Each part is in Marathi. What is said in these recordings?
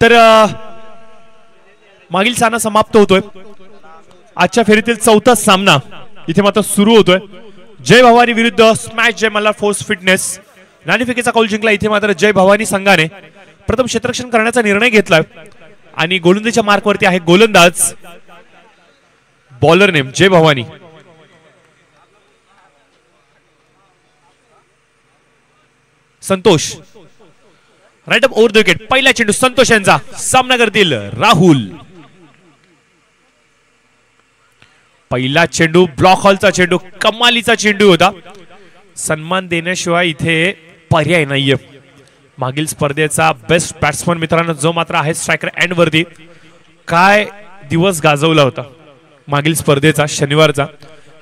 तर मागील सामना समाप्त होतोय. आजच्या फेरीतील चौथा सामना इथे मात्र सुरू होतोय. जय भवानी विरुद्ध स्मॅश जय मल्हार फोर्स फिटनेस. नाणेफेकीचा कौल जिंकला इथे मात्र जय भवानी संघाने. प्रथम क्षेत्ररक्षण करण्याचा निर्णय घेतलाय आणि गोलंदाजीच्या मार्कवरती आहे गोलंदाज. Bowler name Jai Bhavani. Santosh right up over the wicket. पहिला चेंडू संतोष यांचा. सामना करतील राहुल. पहिला चेंडू ब्लॉक हॉलचा चेंडू, कमालीचा चेंडू होता. सन्मान देण्याशिवाय इथे पर्याय नाहीये. मागील स्पर्धेचा बेस्ट बॅट्समन मित्रांनो जो मात्र आहे स्ट्रायकर एंड वरती. काय दिवस गाजवला होता मागील स्पर्धेचा शनिवारचा,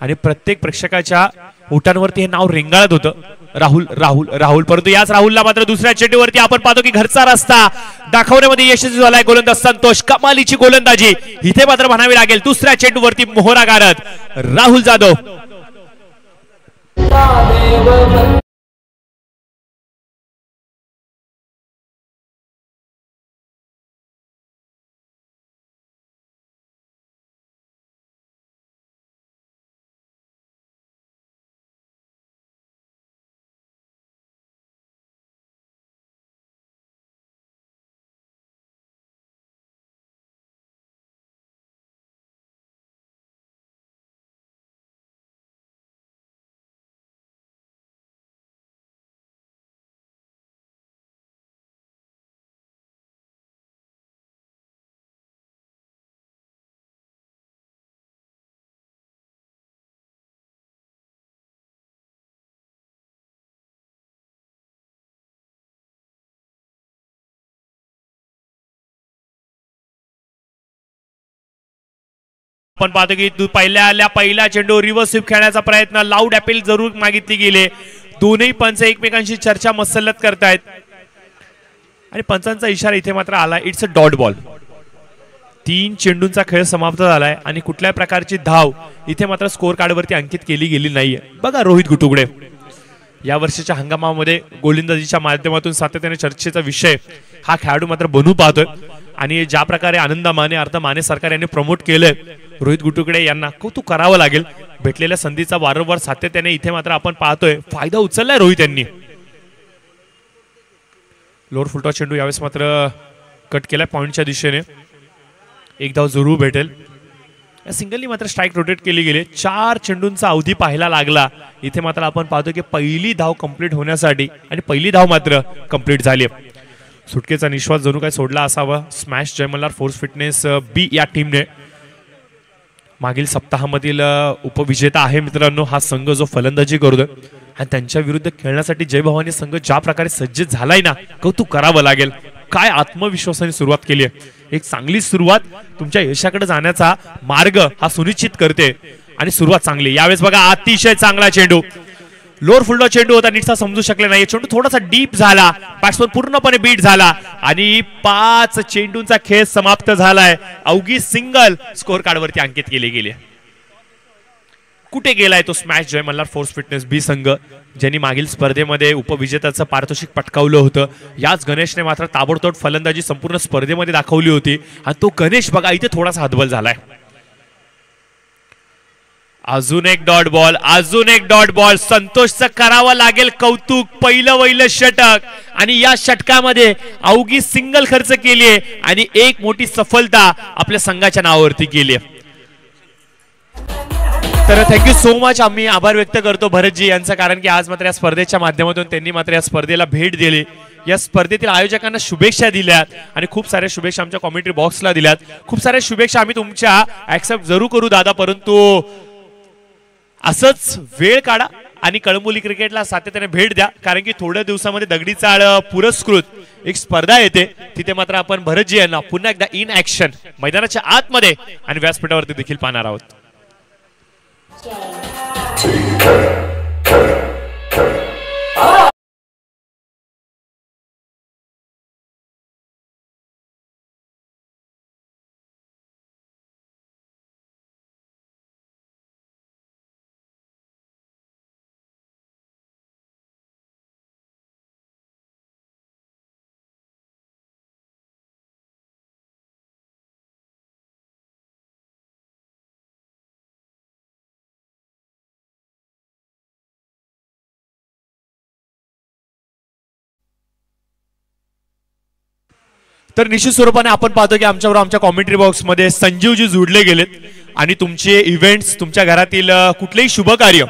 आणि प्रत्येक प्रेक्षकाच्या ओठांवरती हे नाव रेंगाळत होतं राहुल राहुल राहुल. परंतु याच राहुलला मात्र दुसऱ्या चेंडूवरती आपण पाहतो की घरचा रस्ता दाखवण्यामध्ये यशस्वी झालाय गोलंदाज संतोष. कमालीची गोलंदाजी इथे मात्र म्हणावी लागेल. दुसऱ्या चेंडूवरती मोहरा गारत राहुल जाधव. आपण पाहतो की पहिला चेंडू रिव्हर्स स्वीप खेळण्याचा प्रयत्न. लाऊड अपील जरूर मागितली गेले. दोन्ही पंच एकमेकांशी चर्चा मसलत करतायत आणि पंचांचा इशारा इथे मात्र आला. It's a dot ball. 3 चेंडूंचा खेळ समाप्त झालाय आणि कुठल्याही प्रकारची धाव इथे मात्र स्कोर कार्डवरती अंकित केली गेली नाहीये. बघा रोहित गुटुगडे या वर्षीच्या हंगामामध्ये गोलंदाजीच्या माध्यमातून सातत्याने चर्चेचा विषय हा खेळाडू मात्र बनू पाहतोय. आणि ज्या प्रकारे आनंद माने अर्थ माने सरकार यांनी प्रमोट केलंय रोहित गुटुगडे यांना कौतुक करावं लागेल. भेटलेल्या संधीचा वारंवार सातत्याने इथे मात्र आपण पाहतोय फायदा उचललाय रोहित यांनी. लोअर फुलटॉस चेंडू यावेळेस मात्र कट केलाय पॉइंटच्या दिशेने. एक धाव जरूर भेटेल. सिंगलनी मात्र स्ट्राईक रोटेट केली गेली. 4 चेंडूंचा अवधी पाहायला लागला. इथे मात्र आपण पाहतो की पहिली धाव कंप्लीट होण्यासाठी आणि पहिली धाव मात्र कंप्लीट झाली. सुटकेचा निश्वास जणू काय सोडला असावा स्मॅश जय मल्हार फोर्स फिटनेस बी या टीमने. मागील सप्ताहामधील उपविजेता आहे मित्रांनो हा संघ जो फलंदाजी करतोय आणि त्यांच्या विरुद्ध खेळण्यासाठी जय भवानी संघ ज्या प्रकारे सज्ज झालाय ना कौतुक करावं लागेल. काय आत्मविश्वासाने सुरुवात केली आहे. एक चांगली सुरुवात तुमच्या यशाकडे जाण्याचा मार्ग हा सुनिश्चित करते आणि सुरुवात चांगली. यावेळेस बघा अतिशय चांगला चेंडू. लोअर फुलटॉस चेंडू होता नीटसा समजू शकले नाही. चेंडू थोडासा डीप झाला. बॅट्समन पूर्णपणे बीट झाला आणि 5 चेंडूंचा खेळ समाप्त झालाय. अवघी सिंगल स्कोर कार्डवरती अंकित केली गेली. कुठे गेलाय तो स्मॅश जय मल्हार फोर्स फिटनेस बी संघ ज्यांनी मागील स्पर्धेमध्ये उपविजेत्याचं पारितोषिक पटकावलं होतं. याच गणेशने मात्र ताबडतोब फलंदाजी संपूर्ण स्पर्धेमध्ये दाखवली होती आणि तो गणेश बघा इथे थोडासा हतबल झालाय. अजून एक डॉट बॉल. अजून एक डॉट बॉल. संतोषचं करावं लागेल कौतुक. पहिलं षटक आणि या षटकामध्ये अवघी सिंगल खर्च केली आणि एक मोठी सफलता आपल्या संघाच्या नावावरती केली. तर थँक्यू सो मच. आम्ही आभार व्यक्त करतो भरतजी यांचा, कारण की आज मात्र या स्पर्धेच्या माध्यमातून त्यांनी मात्र या स्पर्धेला भेट दिली. या स्पर्धेतील आयोजकांना शुभेच्छा दिल्यात आणि खूप साऱ्या शुभेच्छा आमच्या कॉमेंट्री बॉक्सला दिल्यात. खूप साऱ्या शुभेच्छा आम्ही तुमच्या ऍक्सेप्ट जरूर करू दादा, परंतु असंच वेळ काढा आणि कळंबोली क्रिकेटला सातत्याने भेट द्या, कारण की थोड्या दिवसामध्ये दगडी चाळ पुरस्कृत एक स्पर्धा येते. तिथे मात्र आपण भरतजी यांना पुन्हा एकदा इन ऍक्शन मैदानाच्या आतमध्ये आणि व्यासपीठावरती देखील पाहणार आहोत. तर निश्चित स्वरूपाने आपण पाहतो की आमच्याबरोबर आमच्या कॉमेंट्री बॉक्समध्ये संजीवजी जोडले गेलेत आणि तुमचे इव्हेंट्स तुमच्या घरातील कुठलेही शुभ कार्य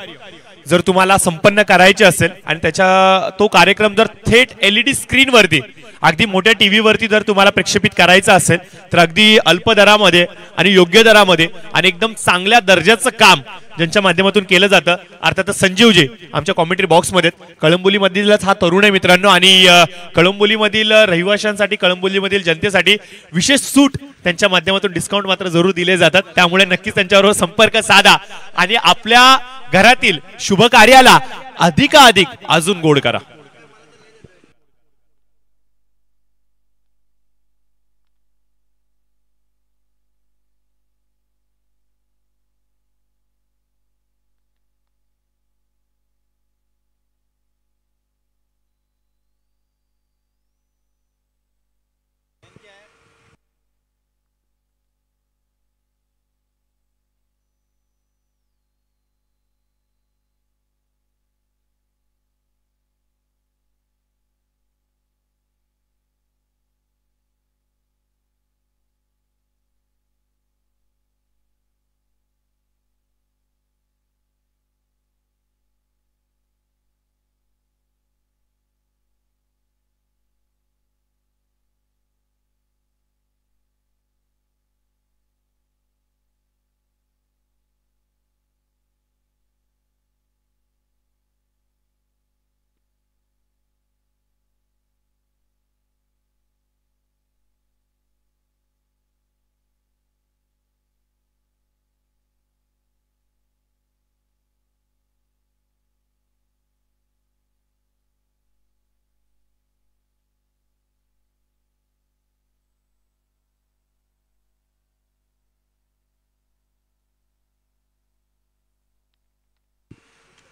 जर तुम्हाला संपन्न करायचे असेल आणि त्याचा तो कार्यक्रम जर थेट LED स्क्रीनवरती अगदी मोठ्या टीव्ही वरती जर तुम्हाला प्रक्षेपित करायचं असेल तर अगदी अल्प दरामध्ये आणि योग्य दरामध्ये आणि एकदम चांगल्या दर्जाचं काम ज्यांच्या माध्यमातून केलं जातं अर्थात संजीवजी आमच्या कॉमेंट्री बॉक्समध्ये कळंबोलीमधीलच हा तरुण आहे मित्रांनो आणि कळंबोलीमधील रहिवाशांसाठी कळंबोलीमधील जनतेसाठी विशेष सूट त्यांच्या माध्यमातून डिस्काउंट मात्र जरूर दिले जातात त्यामुळे नक्कीच त्यांच्याबरोबर संपर्क साधा आणि आपल्या घरातील शुभ कार्याला अधिकाधिक अजून गोड करा.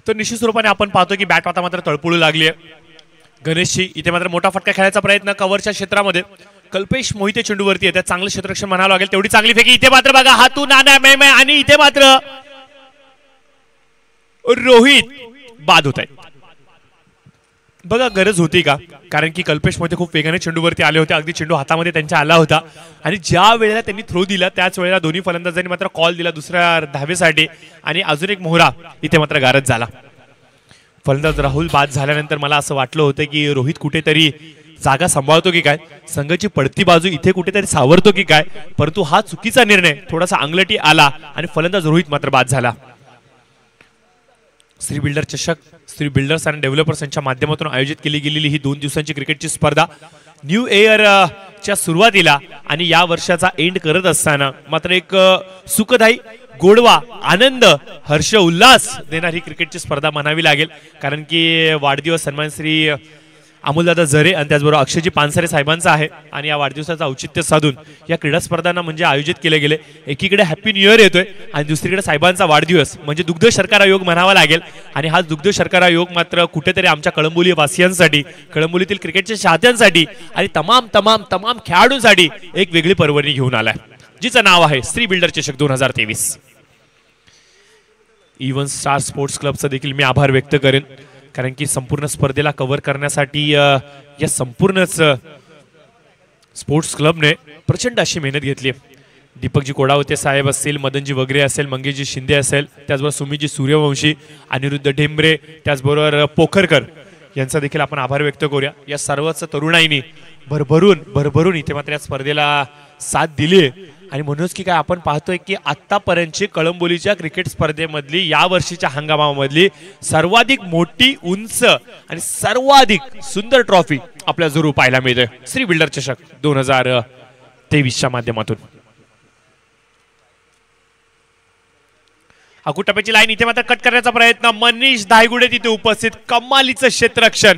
तर निश्चित स्वरूपाने आपण पाहतो की बॅट आता मात्र तळपळू लागली आहे. गणेशची इथे मात्र मोठा फटका खेळायचा प्रयत्न कव्हरच्या क्षेत्रामध्ये कल्पेश मोहिते चेंडूवरती येतात चांगलं क्षेत्ररक्षण म्हणावं लागेल तेवढी चांगली फेकी इथे मात्र बघा हातून नाना आणि इथे मात्र रोहित बाद होत आहे. बघा गरज होती का कारण की कल्पेश मोहिते खूप वेगाने चेंडूवरती आले होते अगदी चेंडू हातामध्ये त्यांच्या आला होता आणि ज्या वेळेला त्यांनी थ्रो दिला त्याच वेळेला दोन्ही फलंदाजांनी मात्र कॉल दिला दुसऱ्या धावेसाठी आणि अजून एक मोहरा इथे मात्र गारद झाला. फलंदाज राहुल बाद झाल्यानंतर मला असं वाटलं होतं की रोहित कुठेतरी जागा सांभाळतो की काय संघाची पडती बाजू इथे कुठेतरी सावरतो की काय परंतु हा चुकीचा निर्णय थोडासा अंगलटी आला आणि फलंदाज रोहित मात्र बाद झाला. श्री बिल्डर चषक श्री बिल्डर्स आणि डेव्हलपर्स यांच्या माध्यमातून आयोजित केली गेलेली ही 2 दिवसांची क्रिकेटची स्पर्धा न्यू इयर च्या सुरुवातीला आणि या वर्षाचा एंड करत असताना मात्र एक सुखदायी गोडवा आनंद हर्ष उल्हास देणारी क्रिकेटची स्पर्धा म्हणावी लागेल कारण की वाढदिवस सन्मान श्री अमोलदादा झरे आणि त्याचबरोबर अक्षयजी पानसरे साहेबांचा आहे आणि या वाढदिवसाचं औचित्य साधून या क्रीडा स्पर्धांना म्हणजे आयोजित केले गेले. एकीकडे हॅपी न्यू इयर येतोय आणि दुसरीकडे साहेबांचा वाढदिवस म्हणजे दुग्ध शर्करा योग म्हणावा लागेल आणि हा दुग्ध शर्करा योग मात्र कुठेतरी आमच्या कळंबोली वासियांसाठी कळंबोलीतील क्रिकेटच्या चाहत्यांसाठी आणि तमाम तमाम तमाम खेळाडूंसाठी एक वेगळी पर्वणी घेऊन आलाय जिचं नाव आहे श्री बिल्डर चषक 2023. इव्हन स्टार स्पोर्ट्स क्लबचा देखील मी आभार व्यक्त करेन कारण की संपूर्ण स्पर्धेला कव्हर करण्यासाठी या संपूर्णच स्पोर्ट्स क्लबने प्रचंड अशी मेहनत घेतली आहे. दीपकजी कोडावते साहेब असतील मदनजी वगैरे असेल मंगेशजी शिंदे असेल त्याचबरोबर सुमितजी सूर्यवंशी अनिरुद्ध ढेंबरे त्याचबरोबर पोखरकर यांचा देखील आपण आभार व्यक्त करूया. या सर्वच तरुणाईनी भरभरून इथे मात्र या स्पर्धेला साथ दिली आणि म्हणूनच की काय आपण पाहतोय की आतापर्यंतची कळंबोलीच्या क्रिकेट स्पर्धेमधली या वर्षीच्या हंगामामधली सर्वाधिक मोठी उंच आणि सर्वाधिक सुंदर ट्रॉफी आपल्या जरूर पाहायला मिळते श्री बिल्डर चषक 2023च्या माध्यमातून. अकुटप्याची लाईन इथे मात्र कट करण्याचा प्रयत्न मनीष धायगुडे तिथे उपस्थित कमालीचं क्षेत्ररक्षण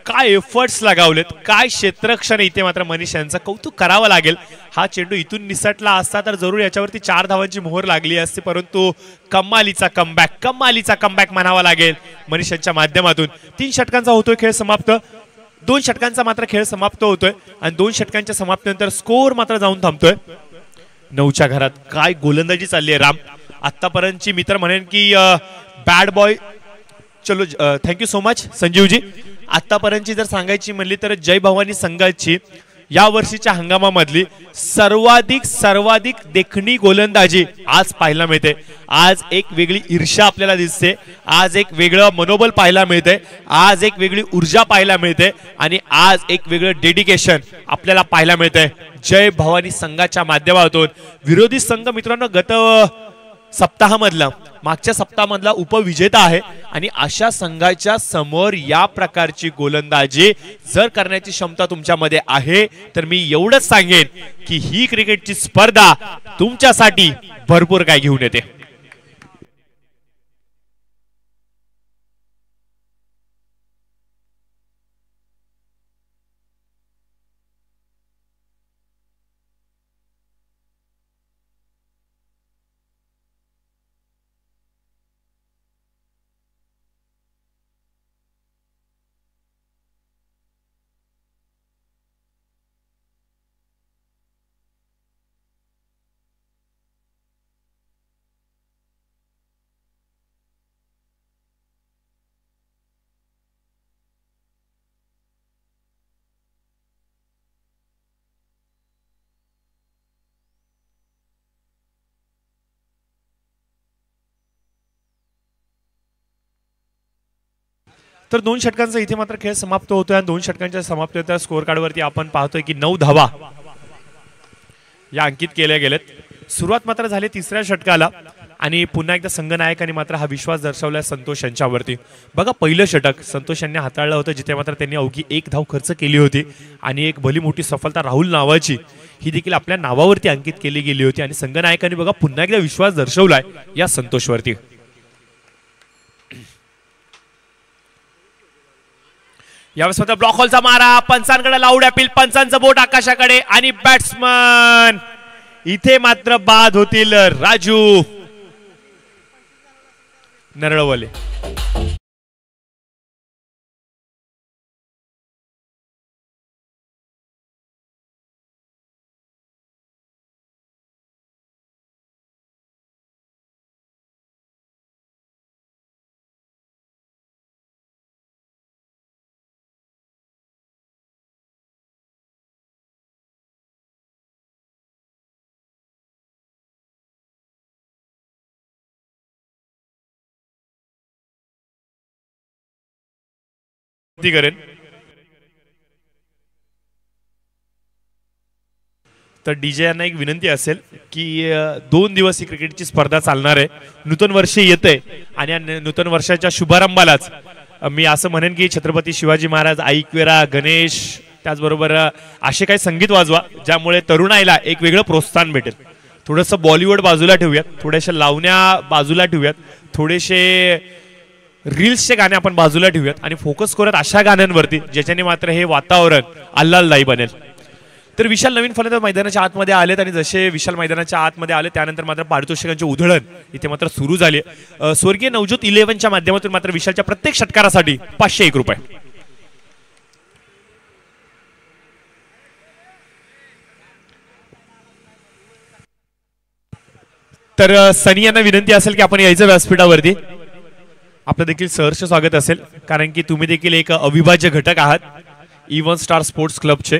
काय एफर्ट्स लगावलेत काय क्षेत्ररक्षण इथे मात्र मनीष यांचं कौतुक करावं लागेल. हा चेंडू इथून निसटला असता तर जरूर याच्यावरती 4 धावांची मोहर लागली असती परंतु कमालीचा कमबॅक म्हणावा लागेल मनीष यांच्या माध्यमातून. 3 षटकांचा होतोय खेळ समाप्त 2 षटकांचा मात्र खेळ समाप्त होतोय आणि 2 षटकांच्या समाप्तीनंतर स्कोर मात्र जाऊन थांबतोय 9च्या घरात. काय गोलंदाजी चालली आहे राम आतापर्यंतची मी तर म्हणेन की बॅड बॉय चलो थँक्यू सो मच संजीवजी. आतापर्यंतची जर सांगायची म्हणली तर जय भवानी संघाची या वर्षीच्या हंगामामधली सर्वाधिक देखणी गोलंदाजी आज पाहायला मिळते. आज एक वेगळी ईर्ष्या आपल्याला दिसते, आज एक वेगळं मनोबल पाहायला मिळते, आज एक वेगळी ऊर्जा पाहायला मिळते आणि आज एक वेगळं डेडिकेशन आपल्याला पाहायला मिळते. जय भवानी संघाच्या माध्यमातून विरोधी संघ मित्रांनो गत सप्ताहामधला मागच्या सप्ताहामधला उपविजेता आहे आणि अशा संघाच्या समोर या प्रकारची गोलंदाजी जर करण्याची क्षमता तुमच्यामध्ये आहे तर मी एवढंच सांगेन की ही क्रिकेटची स्पर्धा तुमच्यासाठी भरपूर काय घेऊन येते. तर 2 षटकांचा इथे मात्र खेळ समाप्त होतोय आणि 2 षटकांच्या समाप्तीच्या स्कोअर कार्डवरती आपण पाहतोय की 9 धावा या अंकित केल्या गेलेत. सुरुवात मात्र झाली तिसऱ्या षटकाला आणि पुन्हा एकदा संघनायकांनी मात्र हा विश्वास दर्शवलाय संतोष यांच्यावरती. बघा पहिलं षटक संतोष यांनी हाताळलं होतं जिथे मात्र त्यांनी अवघी 1 धाव खर्च केली होती आणि एक भली मोठी सफलता राहुल नावाची ही देखील आपल्या नावावरती अंकित केली गेली होती आणि संघनायकांनी बघा पुन्हा एकदा विश्वास दर्शवलाय या संतोषवरती. यावेळेस मात्र ब्लॉक होलचा मारा, पंचांकडे लाऊड अपील, पंचांचं बोट आकाशाकडे आणि बॅट्समन इथे मात्र बाद होतील राजू नरळवले. करेन तर डीजे यांना एक विनंती असेल की 2 दिवस ही क्रिकेटची स्पर्धा चालणार आहे. नूतन वर्ष येते आणि या नूतन वर्षाच्या शुभारंभालाच मी असं म्हणेन की छत्रपती शिवाजी महाराज, ऐकवेरा, गणेश त्याचबरोबर असे काही संगीत वाजवा ज्यामुळे तरुणाईला एक वेगळं प्रोत्साहन भेटेल. थोडंसं बॉलिवूड बाजूला ठेवूयात, थोड्याशा लावण्या बाजूला ठेवूयात, थोडेसे रील्सचे गाणे आपण बाजूला ठेवूयात आणि फोकस करूयात अशा गाण्यांवरती ज्याच्याने मात्र हे वातावरण आल्हाददायी बनेल. तर विशाल नवीन फलंदाज मैदानाच्या आतमध्ये आलेत आणि जसे विशाल मैदानाच्या आतमध्ये आले त्यानंतर मात्र पारितोषिकांची उधळण इथे मात्र सुरू झाली. स्वर्गीय नवज्योत 11च्या माध्यमातून मात्र विशालच्या प्रत्येक षटकारासाठी 501 रुपये. तर सनी यांना विनंती असेल की आपण यायचं व्यासपीठावरती. आपलं देखील सहर्ष स्वागत असेल कारण की तुम्ही देखील एक अविभाज्य घटक आहात इवन स्टार स्पोर्ट्स क्लबचे.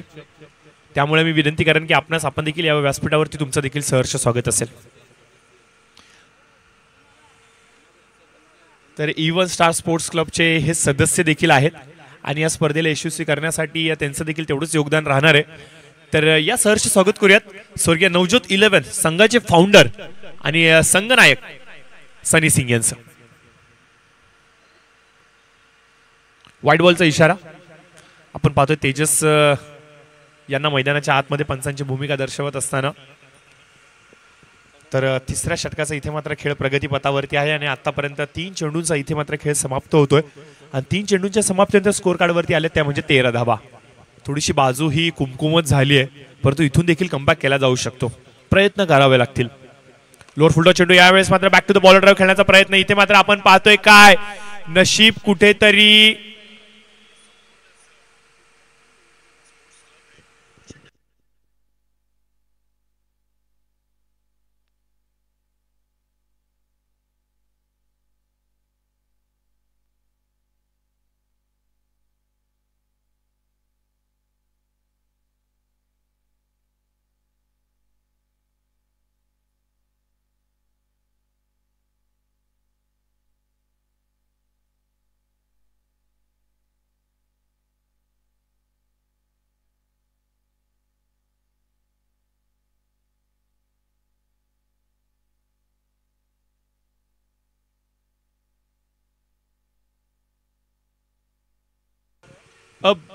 त्यामुळे मी विनंती करेन की आपण देखील या व्यासपीठावरती तुमचं देखील सहर्ष स्वागत असेल. तर इवन स्टार स्पोर्ट्स क्लबचे हे सदस्य देखील आहेत आणि या स्पर्धेला यशस्वी करण्यासाठी त्यांचं देखील तेवढंच योगदान राहणार आहे. तर या सहर्ष स्वागत करूयात स्वर्गीय नवज्योत 11 संघाचे फाउंडर आणि संघनायक सनी सिंग यांचं. व्हाईट बॉलचा इशारा आपण पाहतोय तेजस यांना मैदानाच्या आतमध्ये पंचांची भूमिका दर्शवत असताना. तर तिसऱ्या षटकाचा इथे मात्र खेळ प्रगतीपथावरती आहे आणि आतापर्यंत 3 चेंडूंचा इथे मात्र खेळ समाप्त होतोय आणि 3 चेंडूंच्या समाप्तीनंतर स्कोर कार्डवरती आले त्या म्हणजे 13 धावा. थोडीशी बाजू ही कुमकुमत झाली आहे परंतु इथून देखील कमबॅक केला जाऊ शकतो. प्रयत्न करावे लागतील. लोअर फुलटॉस चेंडू यावेळेस मात्र back to the bowler drive खेळण्याचा प्रयत्न. इथे मात्र आपण पाहतोय काय नशीब कुठेतरी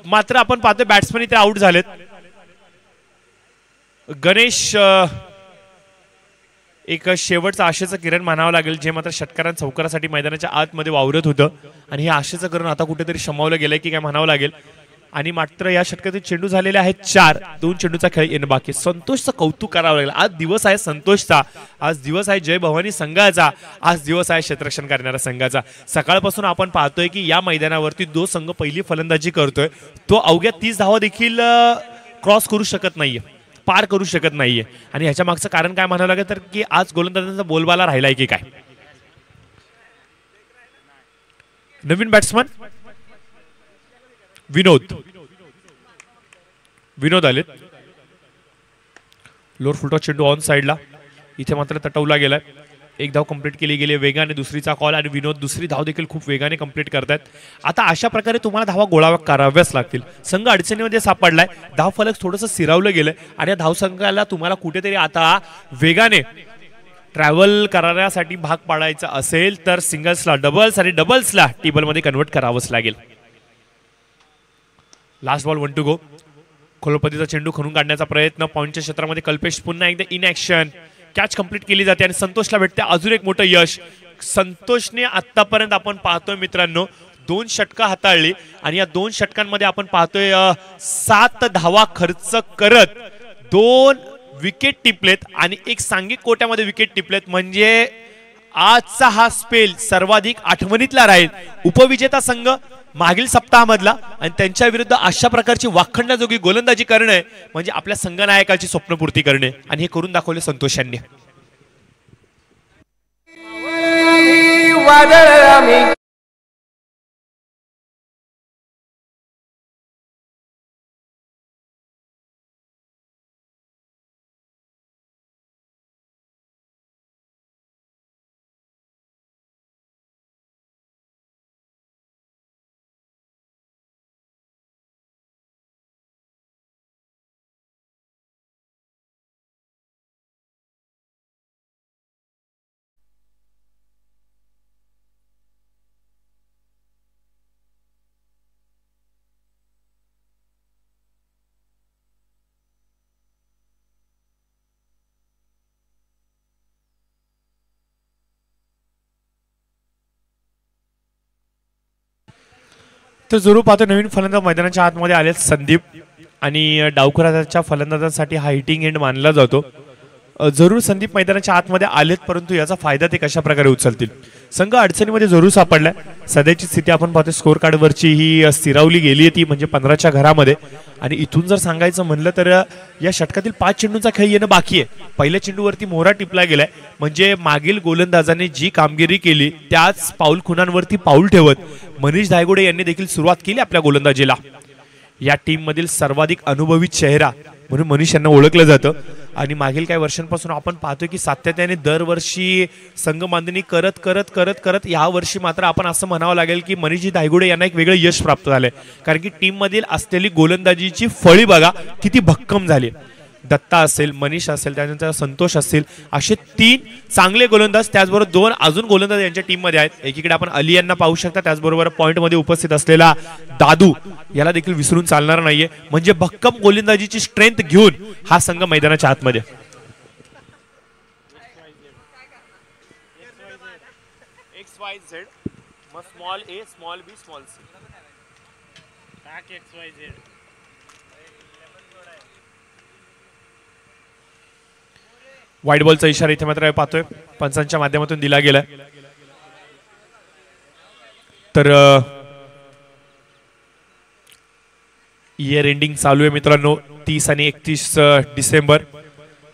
मात्र आपण पाहतोय बॅट्समन इथे आउट झालेत. गणेश एक शेवटचं आशेचं किरण म्हणावं लागेल, जे मात्र षटकारां चौकारासाठी मैदानाच्या आतमध्ये वावरत होतं आणि हे आशेचं किरण आता कुठेतरी शमावलं गेलंय की काय म्हणावं लागेल. आणि मात्र या षटकातील चेंडू झालेले आहेत 4. 2 चेंडूचा खेळ येणं बाकी. संतोषचं कौतुक करावं लागेल. आज दिवस आहे संतोषचा, आज दिवस आहे जय भवानी संघाचा, आज दिवस आहे क्षेत्ररक्षण करणाऱ्या संघाचा. सकाळपासून आपण पाहतोय की या मैदानावरती जो संघ पहिली फलंदाजी करतोय तो अवघ्या 30 धावा देखील क्रॉस करू शकत नाहीये, पार करू शकत नाहीये. आणि ह्याच्या मागचं कारण काय म्हणावं लागेल तर की आज गोलंदाजांचा बोलबाला राहिलाय की काय. नवीन बॅट्समन विनोद आलेत. लोअर फुलटॉस चेंडू ऑन साइडला, इथे मात्र तटवला गेलाय. एक धाव कंप्लीट केली गेली वेगाने, दुसरीचा कॉल आणि विनोद दुसरी धाव देखील खूप वेगाने कंप्लीट करतायत. आता अशा प्रकारे तुम्हाला धावा गोळा कराव्याच लागतील. संघ अडचणीमध्ये सापडलाय, धाव फलक थोडंसं सिरावलं गेलंय आणि या धावसंघाला तुम्हाला कुठेतरी आता वेगाने ट्रॅव्हल करण्यासाठी भाग पाडायचा असेल तर सिंगल्सला डबल्स आणि डबल्सला टेबलमध्ये कन्वर्ट करावंच लागेल. Last ball 1 to go. खोलपतीचा चेंडू खणून काढण्याचा प्रयत्न, पॉईंटच्या क्षेत्रामध्ये कल्पेश पुन्हा एकदा इन ऍक्शन. कॅच कंप्लीट केली जाते आणि संतोषला भेटते अजून एक मोठं यश. संतोषने आतापर्यंत आपण पाहतोय मित्रांनो 2 षटकं हाताळली आणि या 2 षटकांमध्ये आपण पाहतोय 7 धावा खर्च करत 2 विकेट टिपलेत आणि एक सांघिक कोट्यामध्ये विकेट टिपलेत. म्हणजे आजचा हा स्पेल सर्वाधिक आठवणीतला राहील. उपविजेता संघ मागील सप्ताहामधला आणि त्यांच्या विरुद्ध अशा प्रकारची वाखणण्याजोगी गोलंदाजी करणे म्हणजे आपल्या संघनायकाची स्वप्नपूर्ती करणे आणि हे करून दाखवले संतोष यांनी. तर जरूर पाहतो नवीन फलंदाज मैदानाच्या आतमध्ये आले संदीप आणि डावखुराच्या फलंदाजांसाठी हा हिटिंग एंड मानला जातो. जरूर संदीप मैदानाच्या आतमध्ये आलेत, परंतु याचा फायदा ते कशा प्रकारे उचलतील. संघ अडचणीमध्ये जरूर सापडलाय. सध्याची स्थिती आपण पाहतो स्कोर कार्डवरची ही स्थिरावली गेली ती म्हणजे 15च्या घरामध्ये. आणि इथून जर सांगायचं म्हणलं तर या षटकातील 5 चेंडूंचा खेळ येणं बाकी आहे. पहिल्या चेंडूवरती मोहरा टिपला गेलाय म्हणजे मागील गोलंदाजाने जी कामगिरी केली त्याच पाऊल खुणांवरती पाऊल ठेवत मनीष धायगुडे यांनी देखील सुरुवात केली आपल्या गोलंदाजीला. या टीम मधील सर्वाधिक अनुभवी चेहरा म्हणून मनीष यांना ओळखलं जातं आणि मागील काही वर्षांपासून आपण पाहतोय की सातत्याने दरवर्षी संघ बांधणी करत करत करत करत या वर्षी मात्र आपण असं म्हणावं लागेल की मनीषजी धायगुडे यांना एक वेगळं यश प्राप्त झालंय. कारण की टीम मधील असलेली गोलंदाजीची फळी बघा किती भक्कम झाली. दत्ता असेल, मनीष असेल, त्यानंतर संतोष असेल, असे 3 चांगले गोलंदाज, त्याचबरोबर 2 अजून गोलंदाज यांच्या टीम मध्ये आहेत. एकीकडे आपण अली यांना पाहू शकता, त्याचबरोबर पॉइंट मध्ये उपस्थित असलेला दादू याला देखील विसरून चालणार नाहीये. म्हणजे भक्कम गोलंदाजीची स्ट्रेंथ घेऊन हा संघ मैदानाच्या आतमध्ये. XYZ small a small b small c XYZ. White बॉलचा इशारा इथे मात्र पाहतोय पंचांच्या माध्यमातून दिला गेलाय. तर इयर एंडिंग चालू आहे मित्रांनो 30 आणि 31 डिसेंबर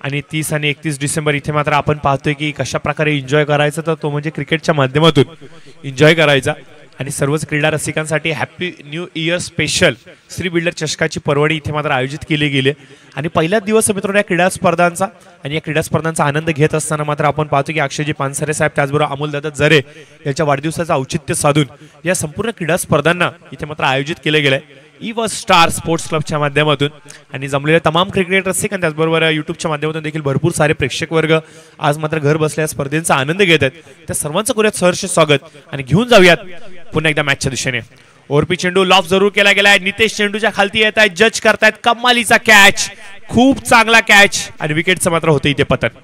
आणि 30 आणि 31 डिसेंबर इथे मात्र आपण पाहतोय की कशा प्रकारे एन्जॉय करायचा, तर तो म्हणजे क्रिकेटच्या माध्यमातून एन्जॉय करायचा. आणि सर्वच क्रीडा रसिकांसाठी happy new year special Shri builder चषकाची पर्वणी इथे मात्र आयोजित केली गेली. आणि पहिलाच दिवस मित्रांनो या क्रीडा स्पर्धांचा आणि या क्रीडा स्पर्धांचा आनंद घेत असताना मात्र आपण पाहतो की अक्षयजी पानसरे साहेब त्याचबरोबर अमोलदादा जरे यांच्या वाढदिवसाचं औचित्य साधून या संपूर्ण क्रीडा स्पर्धांना इथे मात्र आयोजित केले गेले इव स्टार स्पोर्ट्स क्लबच्या माध्यमातून. आणि जमलेल्या तमाम क्रिकेट रसिक आणि त्याचबरोबर युट्यूबच्या माध्यमातून देखील भरपूर सारे प्रेक्षक वर्ग आज मात्र घर बसल्या स्पर्धेचा आनंद घेत आहेत. त्या सर्वांचं करूयात सहर्ष स्वागत आणि घेऊन जाऊयात पुन्हा एकदा मॅचच्या दिशेने. ओरपी चेंडू लॉफ जरूर केला गेलाय. नितेश चेंडूच्या खालती येत आहेत, जज करतायत. कमालीचा कॅच, खूप चांगला कॅच आणि विकेटचं मात्र होतं इथे पतन.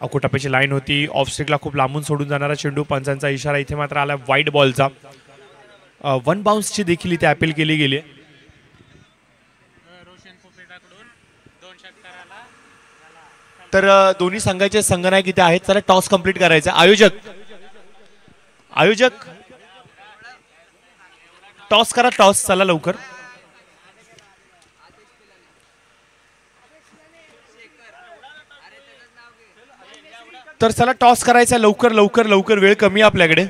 अकोटाप्याची लाईन होती. ऑफ स्ट्रिकला खूप लांबून सोडून जाणारा चेंडू. पंचांचा इशारा इथे मात्र आला वाईट बॉलचा. वन बाउन्सची देखील इथे अपील केली गेली. तर दोन्ही संघाचे संघनायक इथे आहेत. चला टॉस कंप्लीट करायचा. आयोजक टॉस करा. टॉस चला लवकर. तर चला टॉस करायचा लवकर लवकर लवकर. वेळ कमी आपल्याकडे.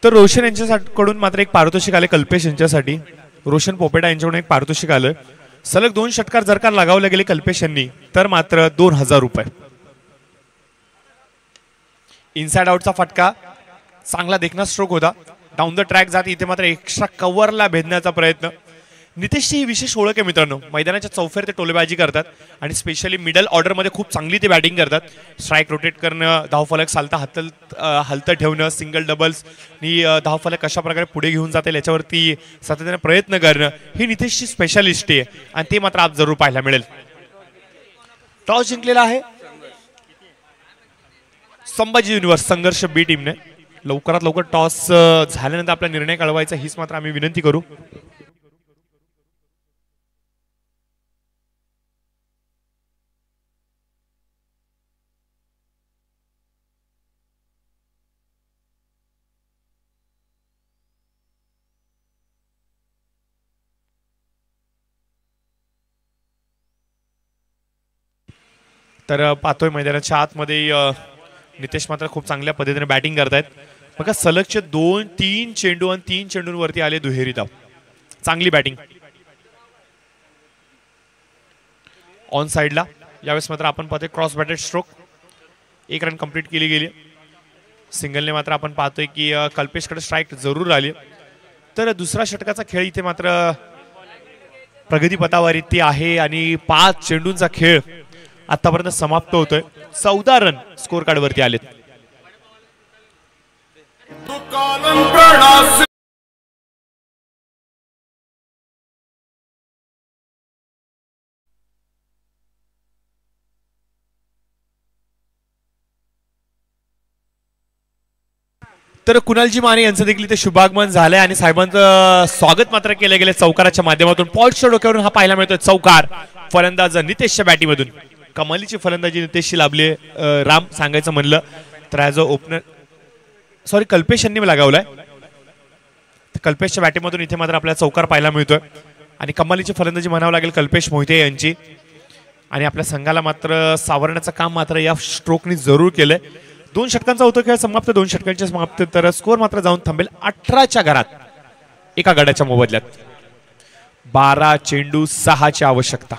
तर रोशन यांच्याकडून मात्र एक पारितोषिक आले कल्पेश यांच्यासाठी. रोशन पोपेटा यांच्याकडून एक पारितोषिक आलं. सलग 2 षटकार जर का लगावले गेले कल्पेश यांनी तर मात्र 2000 रुपये. इनसाइड आउटचा फटका. चांगला देखना स्ट्रोक होता. डाऊन द ट्रॅक जात इथे मात्र एक्स्ट्रा कव्हरला भेदण्याचा प्रयत्न. नितेशची ही विशेष ओळख आहे मित्रांनो. मैदानाच्या चौफेर ते टोलेबाजी करतात आणि स्पेशली मिडल ऑर्डरमध्ये खूप चांगली ते बॅटिंग करतात. स्ट्राईक रोटेट करणं, धावफलक चालता हलतं ठेवणं, सिंगल डबल्स आणि धावफलक कशा प्रकारे पुढे घेऊन जातील याच्यावरती सातत्याने प्रयत्न करणं ही नितेशची स्पेशालिस्टी आहे आणि ते मात्र आज जरूर पाहायला मिळेल. टॉस जिंकलेला आहे संभाजी युनिव्हर्स संघर्ष बी टीमने. लवकरात लवकर टॉस झाल्यानंतर आपला निर्णय कळवायचा हीच मात्र आम्ही विनंती करू. तर पाहतोय मैदानाच्या आतमध्ये नितेश मात्र खूप चांगल्या पद्धतीने बॅटिंग करतायत. बघा सलगचे 2-3 चेंडू आणि 3 चेंडूंवरती आले दुहेरी धाव. चांगली बॅटिंग. ऑन साइडला यावेळेस मात्र आपण पाहतोय cross batted stroke. 1 run complete केली गेली. सिंगलने मात्र आपण पाहतोय की कल्पेशकडे स्ट्राईक जरूर आली. तर दुसरा षटकाचा खेळ इथे मात्र प्रगतीपथावरती आहे आणि 5 चेंडूंचा खेळ आतापर्यंत समाप्त होतोय. 14 रन स्कोर कार्ड वरती आलेत. तर कुणालजी माने यांचं देखील इथे शुभागमन झालंय आणि साहेबांचं स्वागत मात्र केलं गेलं चौकाराच्या माध्यमातून. पॉल्टच्या डोक्यावरून हा पाहायला मिळतोय चौकार. फलंदाज नितेशच्या बॅटीमधून कमालीची फलंदाजी नितेशची लाभली. राम सांगायचं म्हणलं तर as a opener sorry Kalpesh यांनी लगावलाय. कल्पेशच्या बॅटीमधून इथे मात्र आपल्याला चौकार पाहायला मिळतोय आणि कमालीची फलंदाजी म्हणावं लागेल कल्पेश मोहिते यांची. आणि आपल्या संघाला मात्र सावरण्याचं काम मात्र या स्ट्रोकनी जरूर केलंय. 2 षटकांचा होतो खेळ समाप्त. 2 षटकांचे समाप्त. तर स्कोर मात्र जाऊन थांबेल 18च्या घरात एका गड्याच्या मोबदल्यात. 12 चेंडू 6ची आवश्यकता.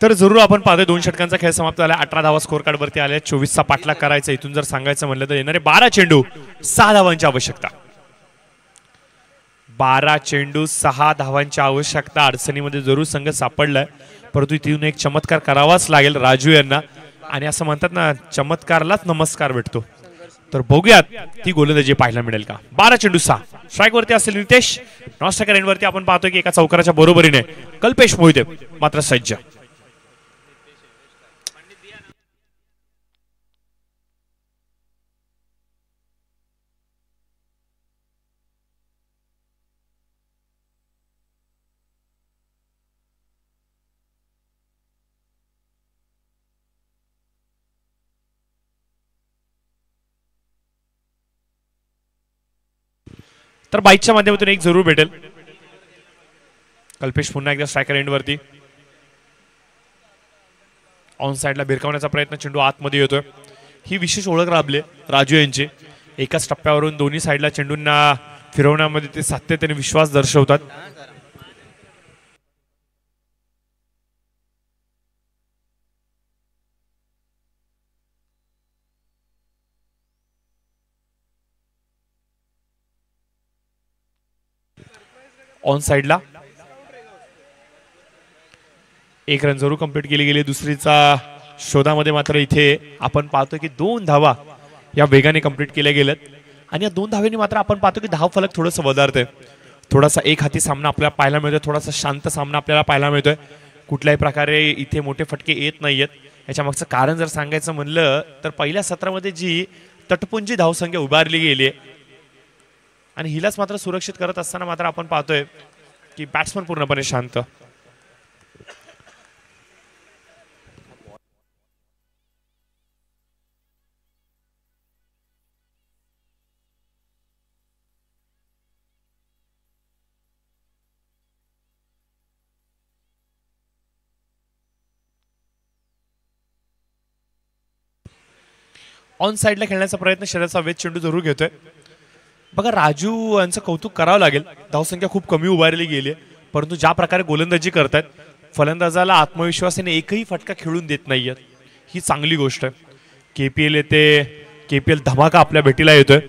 तर जरूर आपण पाहतोय 2 षटकांचा खेळ समाप्त झाला. 18 धावा स्कोर कार्ड वरती आल्या. 24चा पाठलाग करायचा. इथून जर सांगायचं म्हणलं तर येणारे 12 चेंडू 6 धावांची आवश्यकता. 12 चेंडू 6 धावांची आवश्यकता. अडचणीमध्ये जरूर संघ सापडलाय परंतु इथून एक चमत्कार करावाच लागेल राजू यांना. आणि असं म्हणतात ना चमत्कारलाच नमस्कार भेटतो. तर बघूयात ती गोलंदाजी पाहायला मिळेल का. 12 चेंडू 6 स्ट्राईक वरती असेल नितेश. नॉन स्ट्रायकर एंडवरती आपण पाहतोय की एका चौकाराच्या बरोबरीने कल्पेश मोहिते मात्र सज्ज. तर बाईकच्या माध्यमातून एक जरूर भेटेल. कल्पेश पुन्हा एकदा स्ट्रायकर एंड वरती. ऑन साइडला भिरकावण्याचा प्रयत्न, चेंडू आतमध्ये येतोय. ही विशेष ओळख राबली राजू यांची. एकाच टप्प्यावरून दोन्ही साइडला चेंडूंना फिरवण्यामध्ये ते सातत्याने विश्वास दर्शवतात. ऑन साइडला एक रन जरूर कंप्लीट केली गेली. दुसरीचा शोधामध्ये मात्र इथे आपण पाहतो की 2 धावा या वेगाने कंप्लीट केल्या गेल्यात. आणि या 2 धावांनी मात्र आपण पाहतो की धावफलक थोडंसं वधारतंय. थोडासा एक हाती सामना आपल्याला पाहायला मिळतोय. थोडासा शांत सामना आपल्याला पाहायला मिळतोय. कुठल्याही प्रकारे इथे मोठे फटके येत नाहीयेत. याच्या मागचं कारण जर सांगायचं म्हणलं तर पहिल्या सत्रामध्ये जी तटपुंजी धावसंख्या उभारली गेली आहे आणि हिलाच मात्र सुरक्षित करत असताना मात्र आपण पाहतोय की बॅट्समन पूर्णपणे शांत. ऑन साइडला खेळण्याचा प्रयत्न, शरीराचा वेध चेंडू जरूर घेतोय. बघा राजू यांचं कौतुक करावं लागेल. धावसंख्या खूप कमी उभारली गेली आहे, परंतु ज्या प्रकारे गोलंदाजी करतात फलंदाजाला आत्मविश्वासाने एकही फटका खेळून देत नाहीयेत. ही चांगली गोष्ट आहे. KPL येते, KPL धमाका आपल्या भेटीला येतोय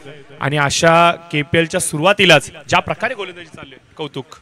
आणि अशा KPLच्या सुरुवातीलाच ज्या प्रकारे गोलंदाजी चालली आहे, कौतुक.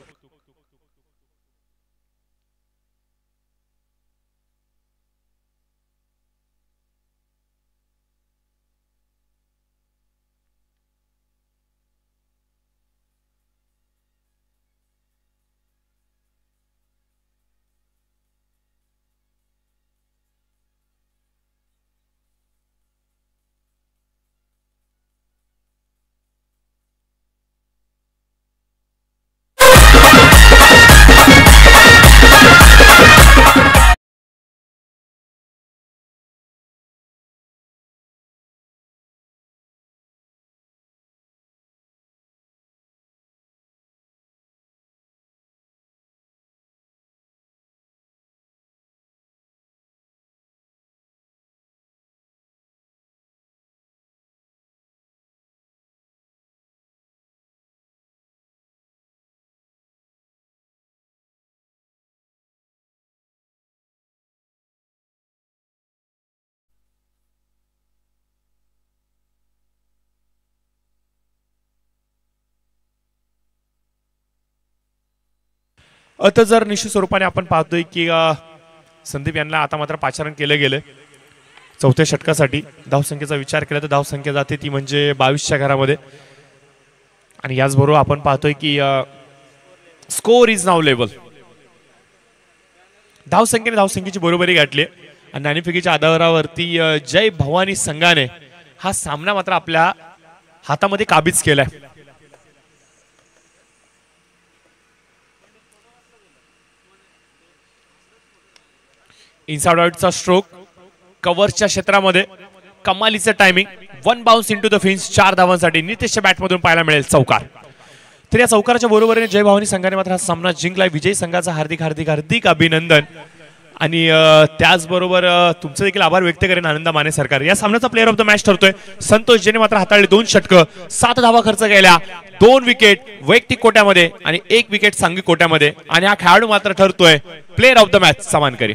आता जर निश्चित स्वरूपाने आपण पाहतोय की संदीप यांना आता मात्र पाचारण केलं गेलं चौथ्या षटकासाठी. धावसंख्येचा विचार केला तर धावसंख्या जाते ती म्हणजे 22च्या घरामध्ये. आणि याचबरोबर आपण पाहतोय की स्कोर इज नाव लेवल. धावसंख्येने धावसंख्येची बरोबरी गाठली आणि नाणेफेकीच्या आधारावरती जय भवानी संघाने हा सामना मात्र आपल्या हातामध्ये काबीज केलाय. इनसाइड आउटचा स्ट्रोक कव्हरच्या क्षेत्रामध्ये कमालीचं timing. 1 bounce into the fence. 4 धावांसाठी नितेशच्या बॅटमधून पाहायला मिळेल चौकार. तर या चौकाराच्या बरोबरीने जय भवानी संघाने मात्र हा सामना जिंकलाय. विजयी संघाचा हार्दिक हार्दिक हार्दिक अभिनंदन. आणि त्याचबरोबर तुमचे देखील आभार व्यक्त करेन आनंदा माने सरकार. या सामन्याचा प्लेअर ऑफ द मॅच ठरतोय संतोष, ज्याने मात्र हाताळले 2 षटकं, 7 धावा खर्च केल्या, 2 विकेट वैयक्तिक कोट्यामध्ये आणि 1 विकेट सांघिक कोट्यामध्ये. आणि हा खेळाडू मात्र ठरतोय प्लेअर ऑफ द मॅच समानकरी.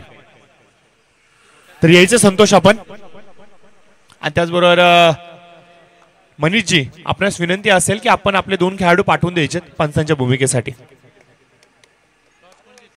तर यायचं संतोष आपण. आणि त्याचबरोबर मनीषजी, आपणास विनंती असेल की आपण आपले 2 खेळाडू पाठवून द्यायचे पंचांच्या भूमिकेसाठी.